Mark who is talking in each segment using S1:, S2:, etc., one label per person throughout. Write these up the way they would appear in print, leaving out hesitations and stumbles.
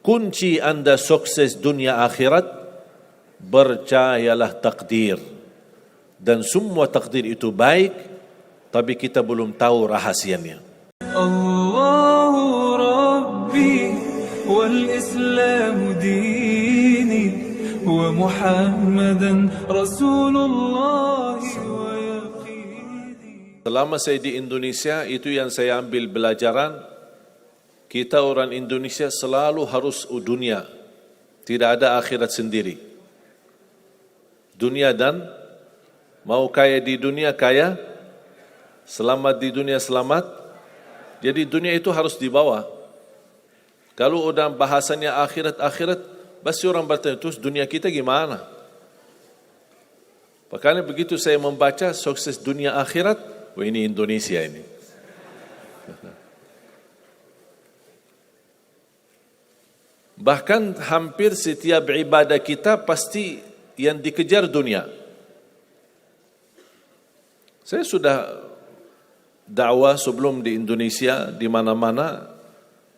S1: kunci anda sukses dunia akhirat, percayalah takdir. Dan semua takdir itu baik, tapi kita belum tahu rahasianya.
S2: Allahu Rabbi wal Islam dini wa Muhammadan Rasulullah wa yaqini.
S1: Selama saya di Indonesia, itu yang saya ambil pelajaran. Kita orang Indonesia selalu harus dunia. Tidak ada akhirat sendiri. Dunia dan mau kaya di dunia kaya, selamat di dunia selamat. Jadi dunia itu harus dibawa. Kalau udah bahasanya akhirat, pasti orang bertanya, terus dunia kita gimana? Makanya begitu saya membaca sukses dunia akhirat, wah ini Indonesia ini. Bahkan hampir setiap ibadah kita pasti yang dikejar dunia. Saya sudah dakwah sebelum di Indonesia, di mana-mana.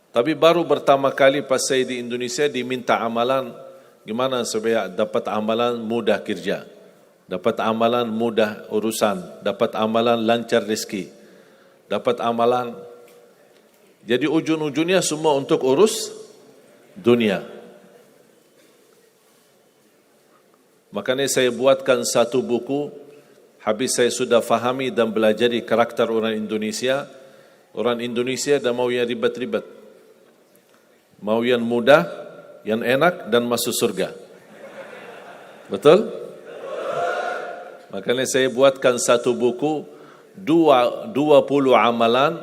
S1: Tapi baru pertama kali pas saya di Indonesia diminta amalan, gimana supaya dapat amalan mudah kerja, dapat amalan mudah urusan, dapat amalan lancar rezeki, dapat amalan. Jadi ujung-ujungnya semua untuk urus dunia. Makanya saya buatkan satu buku. Habis saya sudah fahami dan belajari karakter orang Indonesia. Orang Indonesia dah mau yang ribet-ribet, mau yang mudah, yang enak dan masuk surga. Betul? Makanya saya buatkan satu buku, 20 amalan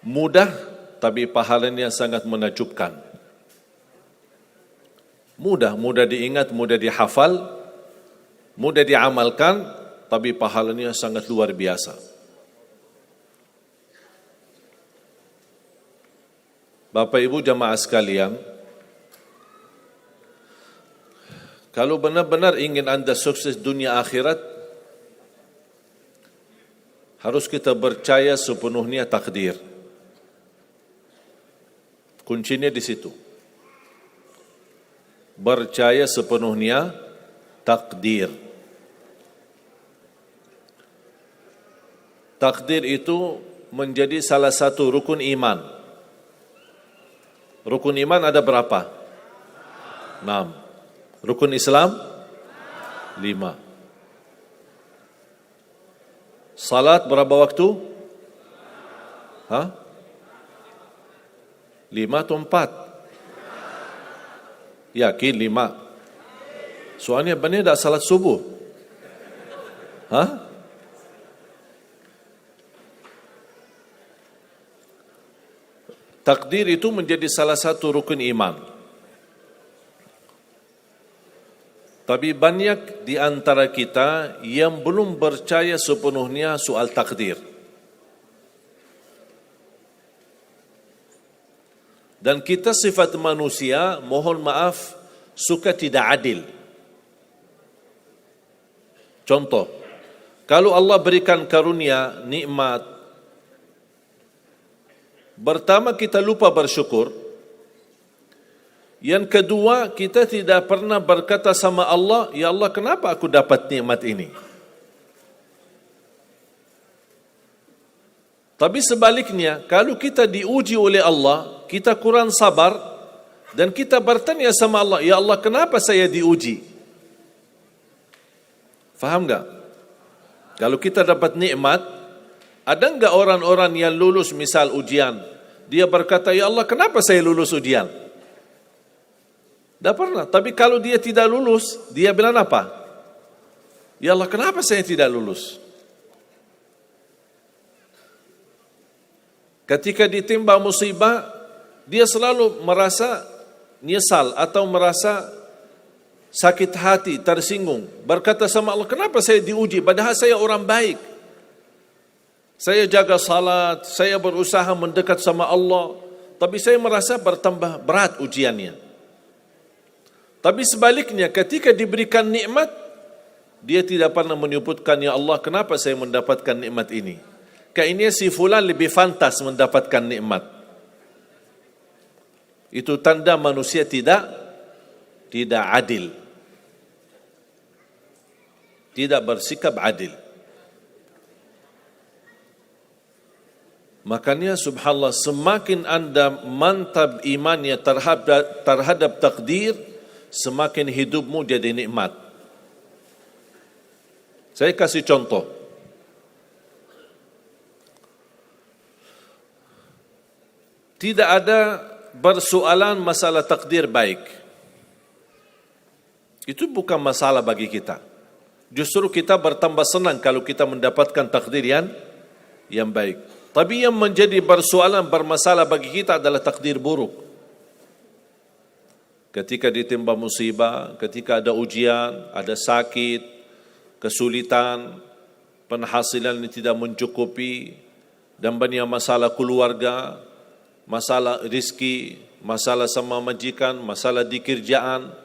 S1: mudah tapi pahalanya sangat menakjubkan. Mudah diingat, mudah dihafal, mudah diamalkan, tapi pahalanya sangat luar biasa. Bapak Ibu jamaah sekalian, kalau benar-benar ingin anda sukses dunia akhirat, harus kita percaya sepenuhnya takdir. Kuncinya di situ. Percaya sepenuhnya takdir. Takdir itu menjadi salah satu rukun iman. Rukun iman ada berapa? 6. Rukun Islam? 5. Salat berapa waktu? 5 atau 4? Yakin 5. Soalnya benar tak salat subuh. Takdir itu menjadi salah satu rukun iman. Tapi banyak di antara kita yang belum percaya sepenuhnya soal takdir. Dan kita sifat manusia, mohon maaf, suka tidak adil. Contoh, kalau Allah berikan karunia, nikmat, pertama kita lupa bersyukur. Yang kedua, kita tidak pernah berkata sama Allah, ya Allah kenapa aku dapat nikmat ini? Tapi sebaliknya, kalau kita diuji oleh Allah, kita kurang sabar dan kita bertanya sama Allah, ya Allah kenapa saya diuji? Faham enggak? Kalau kita dapat nikmat, ada enggak orang-orang yang lulus misal ujian, dia berkata, ya Allah kenapa saya lulus ujian? Tak pernah. Tapi kalau dia tidak lulus, dia bilang apa? Ya Allah kenapa saya tidak lulus? Ketika ditimpa musibah, dia selalu merasa nyesal atau merasa sakit hati, tersinggung. Berkata sama Allah, kenapa saya diuji? Padahal saya orang baik. Saya jaga salat, saya berusaha mendekat sama Allah. Tapi saya merasa bertambah berat ujiannya. Tapi sebaliknya, ketika diberikan nikmat, dia tidak pernah menyebutkan, ya Allah kenapa saya mendapatkan nikmat ini? Kayaknya si fulan lebih fantas mendapatkan nikmat. Itu tanda manusia tidak adil. Tidak bersikap adil. Makanya subhanallah, semakin anda mantap imannya terhadap takdir, semakin hidupmu jadi nikmat. Saya kasih contoh. Tidak ada persoalan masalah takdir baik. Itu bukan masalah bagi kita. Justru kita bertambah senang kalau kita mendapatkan takdir yang baik. Tapi yang menjadi persoalan bermasalah bagi kita adalah takdir buruk. Ketika ditimpa musibah, ketika ada ujian, ada sakit, kesulitan, penghasilan yang tidak mencukupi, dan banyak masalah keluarga, masalah rezeki, masalah sama majikan, masalah di kerjaan,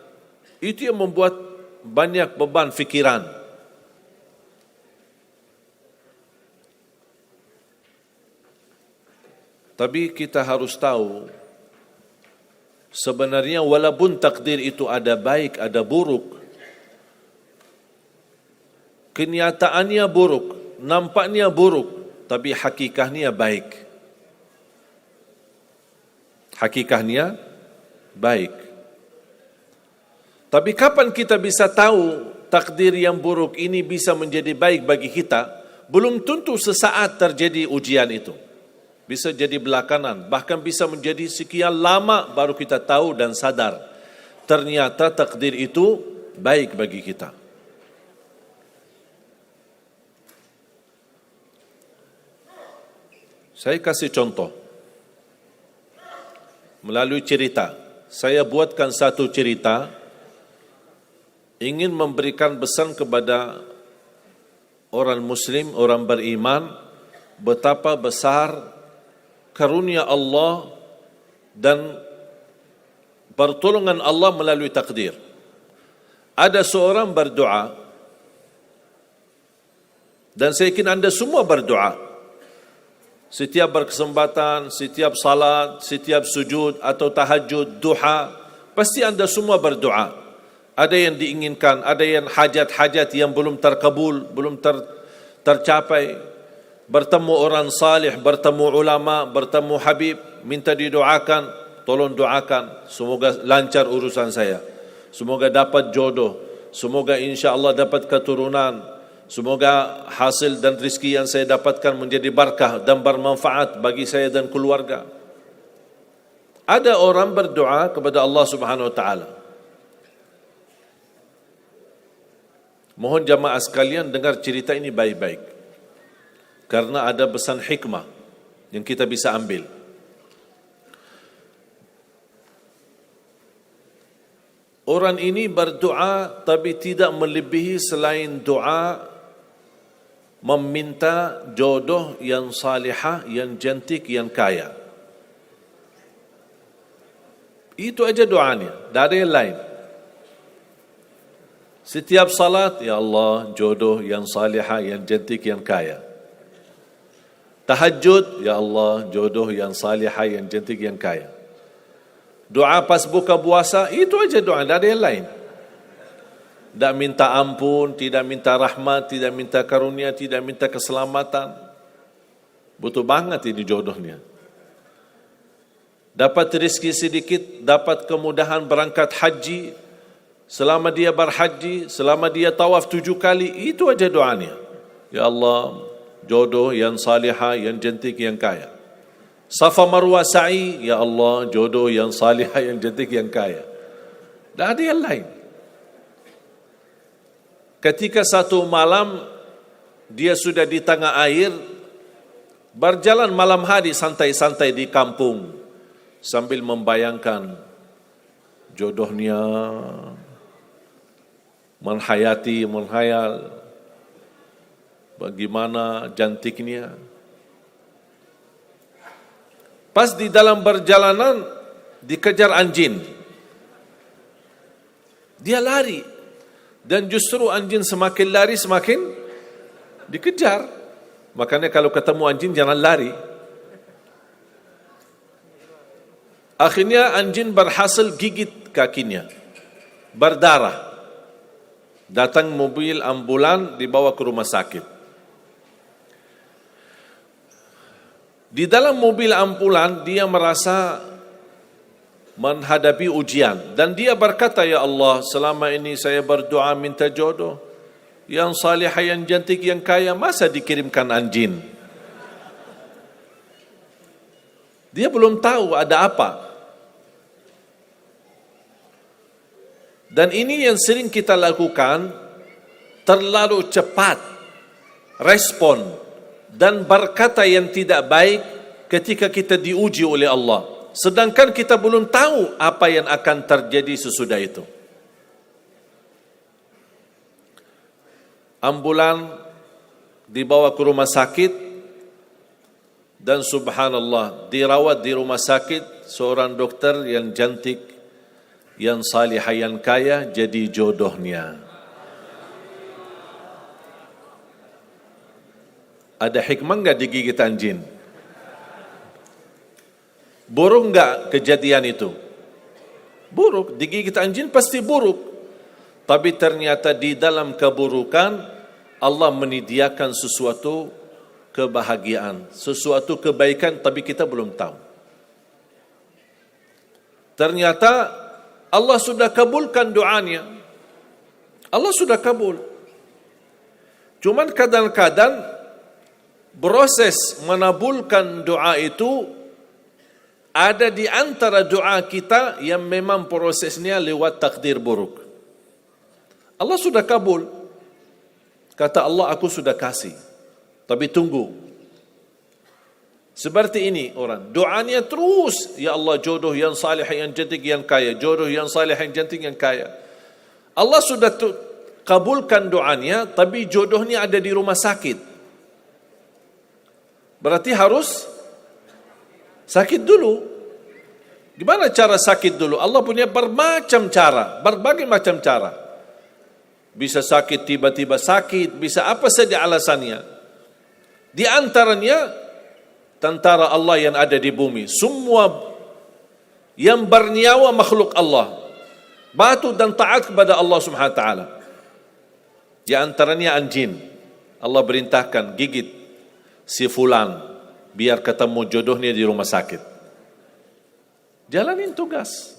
S1: itu yang membuat banyak beban fikiran. Tapi kita harus tahu, sebenarnya walaupun takdir itu ada baik, ada buruk, kenyataannya buruk, nampaknya buruk, tapi hakikatnya baik. Hakikatnya baik. Tapi kapan kita bisa tahu takdir yang buruk ini bisa menjadi baik bagi kita? Belum tentu sesaat terjadi ujian itu. Bisa jadi belakangan, bahkan bisa menjadi sekian lama baru kita tahu dan sadar ternyata takdir itu baik bagi kita. Saya kasih contoh melalui cerita. Saya buatkan satu cerita ingin memberikan pesan kepada orang muslim, orang beriman, betapa besar karunia Allah dan pertolongan Allah melalui takdir. Ada seorang berdoa, dan saya yakin anda semua berdoa. Setiap berkesempatan, setiap salat, setiap sujud atau tahajud, duha, pasti anda semua berdoa. Ada yang diinginkan, ada yang hajat-hajat yang belum terkabul, belum tercapai. Bertemu orang salih, bertemu ulama, bertemu habib, minta didoakan, tolong doakan, semoga lancar urusan saya, semoga dapat jodoh, semoga insya Allah dapat keturunan, semoga hasil dan rezeki yang saya dapatkan menjadi berkah dan bermanfaat bagi saya dan keluarga. Ada orang berdoa kepada Allah Subhanahu wa taala. Mohon jamaah sekalian dengar cerita ini baik-baik, karena ada pesan hikmah yang kita bisa ambil. Orang ini berdoa tapi tidak melebihi selain doa meminta jodoh yang salihah, yang cantik, yang kaya. Itu aja doanya, tak ada yang lain. Setiap salat, ya Allah, jodoh yang salihah, yang cantik, yang kaya. Tahajud, ya Allah, jodoh yang salihah, yang cantik, yang kaya. Doa pas buka puasa, itu aja doa, tidak ada yang lain. Tidak minta ampun, tidak minta rahmat, tidak minta karunia, tidak minta keselamatan. Butuh banget ini jodohnya. Dapat rezeki sedikit, dapat kemudahan berangkat haji. Selama dia berhaji, selama dia tawaf 7 kali, itu aja doanya. Ya Allah, jodoh yang salihah, yang cantik, yang kaya. Safa Marwah sa'i, ya Allah, jodoh yang salihah, yang cantik, yang kaya. Tak ada yang lain. Ketika satu malam dia sudah di tengah air, berjalan malam hari santai-santai di kampung sambil membayangkan jodohnya, menghayal bagaimana cantiknya. Pas di dalam perjalanan dikejar anjing. Dia lari, dan justru anjing semakin lari semakin dikejar. Makanya kalau ketemu anjing jangan lari. Akhirnya anjing berhasil gigit kakinya, berdarah. Datang mobil ambulan, dibawa ke rumah sakit. Di dalam mobil ambulan, dia merasa menghadapi ujian. Dan dia berkata, ya Allah, selama ini saya berdoa minta jodoh, yang salihah, yang cantik, yang kaya, masa dikirimkan anjing? Dia belum tahu ada apa. Dan ini yang sering kita lakukan, terlalu cepat respon dan berkata yang tidak baik ketika kita diuji oleh Allah. Sedangkan kita belum tahu apa yang akan terjadi sesudah itu. Ambulan dibawa ke rumah sakit dan subhanallah dirawat di rumah sakit seorang dokter yang cantik, yang salihah, yang kaya, jadi jodohnya. Ada hikmah enggak digigit anjing? Buruk enggak kejadian itu? Buruk, digigit anjing pasti buruk. Tapi ternyata di dalam keburukan Allah menyediakan sesuatu kebahagiaan, sesuatu kebaikan, tapi kita belum tahu. Ternyata Allah sudah kabulkan doanya. Allah sudah kabul. Cuman kadang-kadang proses menabulkan doa itu ada di antara doa kita yang memang prosesnya lewat takdir buruk. Allah sudah kabul. Kata Allah, aku sudah kasih. Tapi tunggu. Seperti ini orang, doanya terus, ya Allah jodoh yang salih, yang cantik, yang kaya, jodoh yang salih, yang cantik, yang kaya. Allah sudah kabulkan doanya, tapi jodohnya ada di rumah sakit. Berarti harus sakit dulu. Gimana cara sakit dulu? Allah punya bermacam cara, berbagai macam cara. Bisa sakit, tiba-tiba sakit, bisa apa saja alasannya. Di antaranya tentara Allah yang ada di bumi, semua yang bernyawa makhluk Allah, patuh dan taat kepada Allah Subhanahu wa taala. Di antaranya anjing. Allah perintahkan gigit si fulan biar ketemu jodohnya di rumah sakit. Jalanin tugas.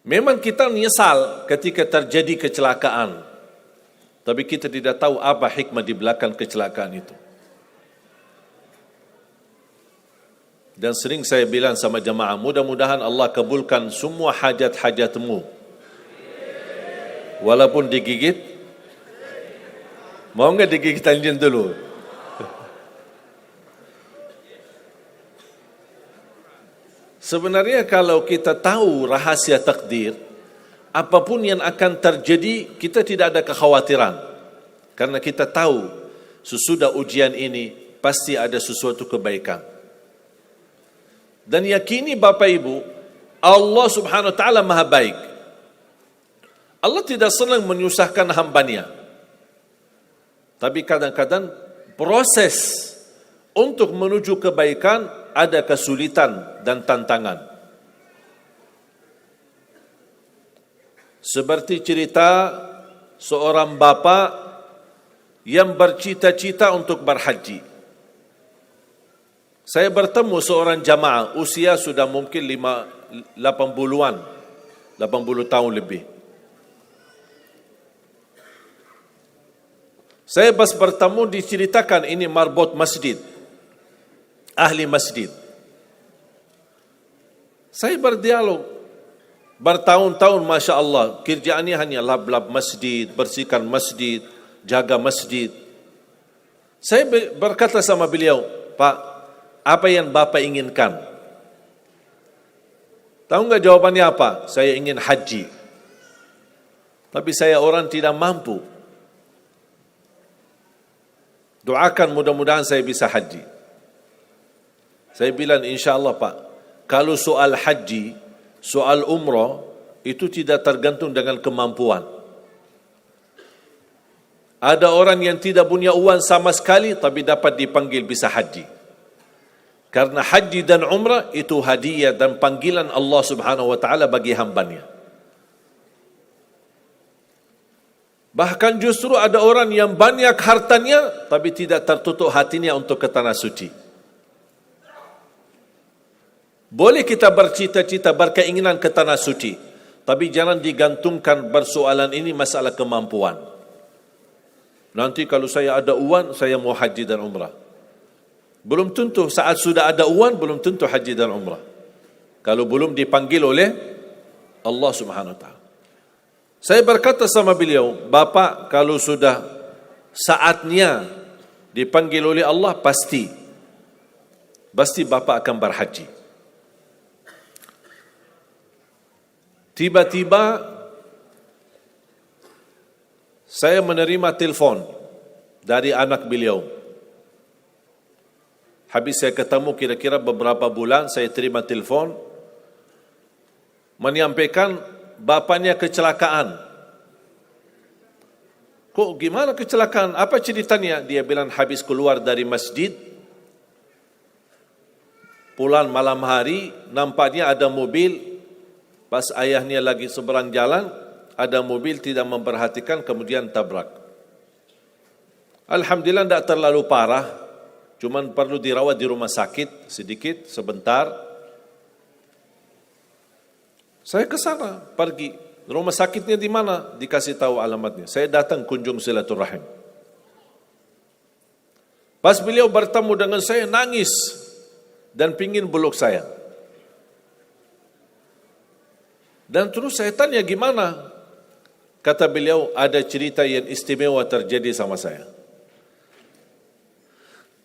S1: Memang kita menyesal ketika terjadi kecelakaan, tapi kita tidak tahu apa hikmah di belakang kecelakaan itu. Dan sering saya bilang sama jamaah, mudah-mudahan Allah kabulkan semua hajat-hajatmu. Walaupun digigit, mau enggak digigit anjing dulu? Sebenarnya kalau kita tahu rahasia takdir, apapun yang akan terjadi, kita tidak ada kekhawatiran. Karena kita tahu sesudah ujian ini pasti ada sesuatu kebaikan. Dan yakini Bapak Ibu, Allah Subhanahu wa taala Maha baik. Allah tidak senang menyusahkan hambanya. Tapi kadang-kadang proses untuk menuju kebaikan ada kesulitan dan tantangan. Seperti cerita seorang bapa yang bercita-cita untuk berhaji. Saya bertemu seorang jamaah, usia sudah mungkin 80-an, 80 tahun lebih. Saya pas bertemu diceritakan ini marbot masjid, ahli masjid. Saya berdialog, bertahun-tahun Masya Allah, kerjaannya hanya lap-lap masjid, bersihkan masjid, jaga masjid. Saya berkata sama beliau, Pak, apa yang Bapak inginkan? Tahu enggak jawabannya apa? Saya ingin haji. Tapi saya orang tidak mampu. Doakan mudah-mudahan saya bisa haji. Saya bilang insya-Allah Pak, kalau soal haji, soal umrah itu tidak tergantung dengan kemampuan. Ada orang yang tidak punya uang sama sekali tapi dapat dipanggil bisa haji. Karena haji dan umrah itu hadiah dan panggilan Allah Subhanahu wa taala bagi hambanya. Bahkan justru ada orang yang banyak hartanya tapi tidak tertutup hatinya untuk ke tanah suci. Boleh kita bercita-cita, berkeinginan ke tanah suci, tapi jangan digantungkan persoalan ini masalah kemampuan. Nanti kalau saya ada uang, saya mau haji dan umrah. Belum tentu saat sudah ada uang, belum tentu haji dan umrah. Kalau belum dipanggil oleh Allah Subhanahu wa taala. Saya berkata sama beliau, Bapak kalau sudah saatnya dipanggil oleh Allah, pasti Bapak akan berhaji. Tiba-tiba saya menerima telefon dari anak beliau. Habis saya ketemu kira-kira beberapa bulan, saya terima telefon menyampaikan bapaknya kecelakaan. Kok gimana kecelakaan? Apa ceritanya? Dia bilang habis keluar dari masjid, pulang malam hari, nampaknya ada mobil, pas ayahnya lagi seberang jalan, ada mobil tidak memperhatikan, kemudian tabrak. Alhamdulillah tidak terlalu parah, cuman perlu dirawat di rumah sakit sedikit, sebentar. Saya ke sana, pergi. Rumah sakitnya di mana? Dikasih tahu alamatnya. Saya datang kunjung silaturahim. Pas beliau bertemu dengan saya, nangis dan pingin peluk saya. Dan terus saya tanya gimana? Kata beliau, ada cerita yang istimewa terjadi sama saya.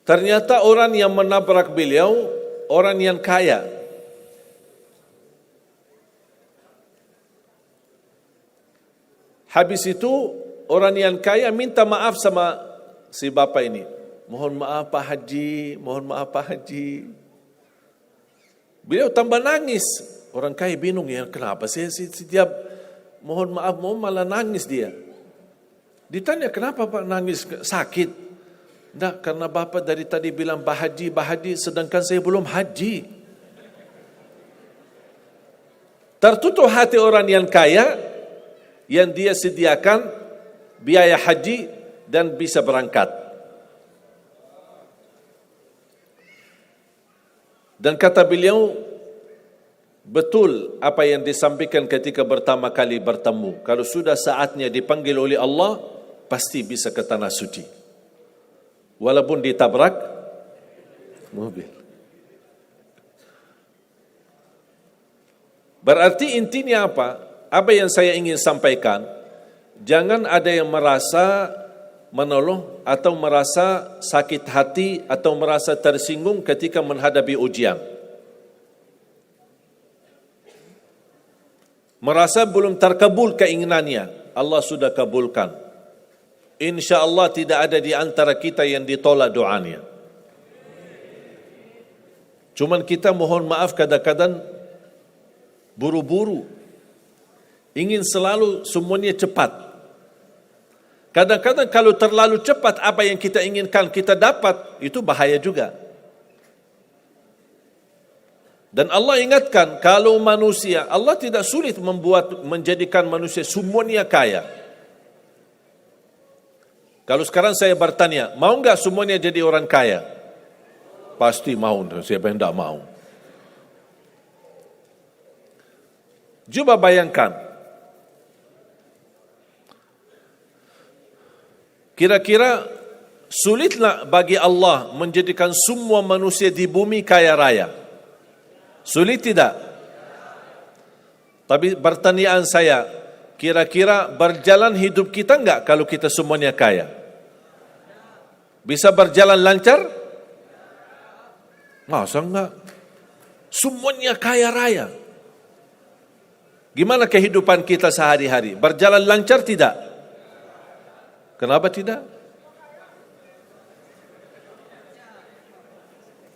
S1: Ternyata orang yang menabrak beliau, orang yang kaya. Habis itu orang yang kaya minta maaf sama si bapak ini. Mohon maaf Pak Haji, mohon maaf Pak Haji. Beliau tambah nangis. Orang kaya bingung ya, kenapa sih setiap mohon maaf malah nangis dia. Ditanya kenapa Pak nangis, sakit? Tidak, karena bapak dari tadi bilang Pak Haji, sedangkan saya belum haji. Tertutup hati orang yang kaya, yang dia sediakan biaya haji dan bisa berangkat. Dan kata beliau, betul apa yang disampaikan ketika pertama kali bertemu. Kalau sudah saatnya dipanggil oleh Allah, pasti bisa ke tanah suci. Walaupun ditabrak mobil. Berarti intinya apa? Apa yang saya ingin sampaikan, jangan ada yang merasa menolong atau merasa sakit hati atau merasa tersinggung ketika menghadapi ujian. Merasa belum terkabul keinginannya, Allah sudah kabulkan. InsyaAllah tidak ada di antara kita yang ditolak doanya. Cuman kita mohon maaf kadang-kadang buru-buru. Ingin selalu semuanya cepat. Kadang-kadang kalau terlalu cepat apa yang kita inginkan kita dapat, itu bahaya juga. Dan Allah ingatkan, kalau manusia, Allah tidak sulit menjadikan manusia semuanya kaya. Kalau sekarang saya bertanya, mau enggak semuanya jadi orang kaya? Pasti mau, siapa yang tidak mau? Coba bayangkan, kira-kira sulitlah bagi Allah menjadikan semua manusia di bumi kaya raya? Sulit tidak? Tapi pertanyaan saya, kira-kira berjalan hidup kita enggak kalau kita semuanya kaya? Bisa berjalan lancar? Masa enggak? Semuanya kaya raya. Gimana kehidupan kita sehari-hari? Berjalan lancar tidak? Kenapa tidak?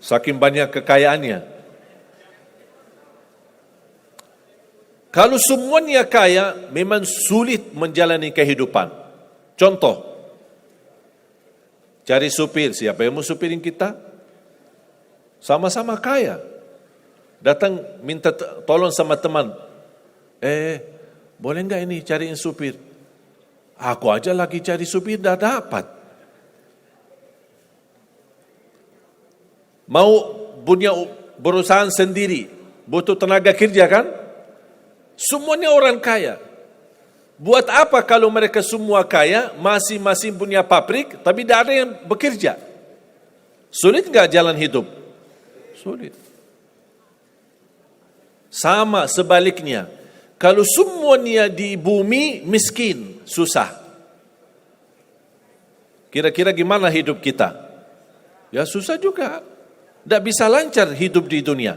S1: Saking banyak kekayaannya. Kalau semuanya kaya, memang sulit menjalani kehidupan. Contoh, cari supir, siapa yang mau supirin kita? sama-sama kaya. Datang minta tolong sama teman, boleh enggak ini cariin supir? Aku aja lagi cari supir, dah dapat. Mau punya perusahaan sendiri, butuh tenaga kerja kan? Semuanya orang kaya. Buat apa kalau mereka semua kaya, masing-masing punya pabrik, tapi tidak ada yang bekerja? Sulit enggak jalan hidup? Sulit. Sama sebaliknya, kalau semuanya di bumi miskin, susah. Kira-kira gimana hidup kita? Ya susah juga. Tidak bisa lancar hidup di dunia.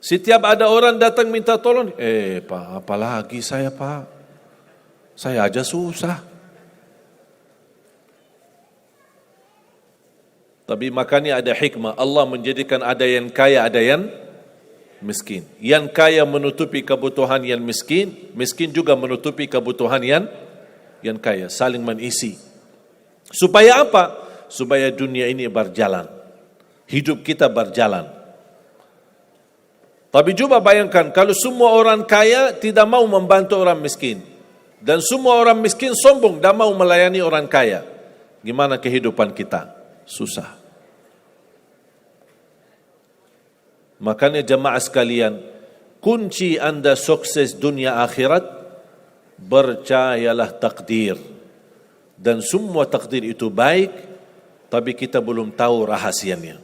S1: Setiap ada orang datang minta tolong, Pak, apalagi saya Pak? Saya aja susah. Tapi makanya ada hikmah, Allah menjadikan ada yang kaya, ada yang miskin. Yang kaya menutupi kebutuhan yang miskin, miskin juga menutupi kebutuhan yang kaya, saling mengisi. Supaya apa? Supaya dunia ini berjalan, hidup kita berjalan. Tapi coba bayangkan kalau semua orang kaya tidak mau membantu orang miskin, dan semua orang miskin sombong dan mau melayani orang kaya, gimana kehidupan kita? Susah. Makanya jemaah sekalian, kunci anda sukses dunia akhirat, percayalah takdir. Dan semua takdir itu baik, tapi kita belum tahu rahasianya.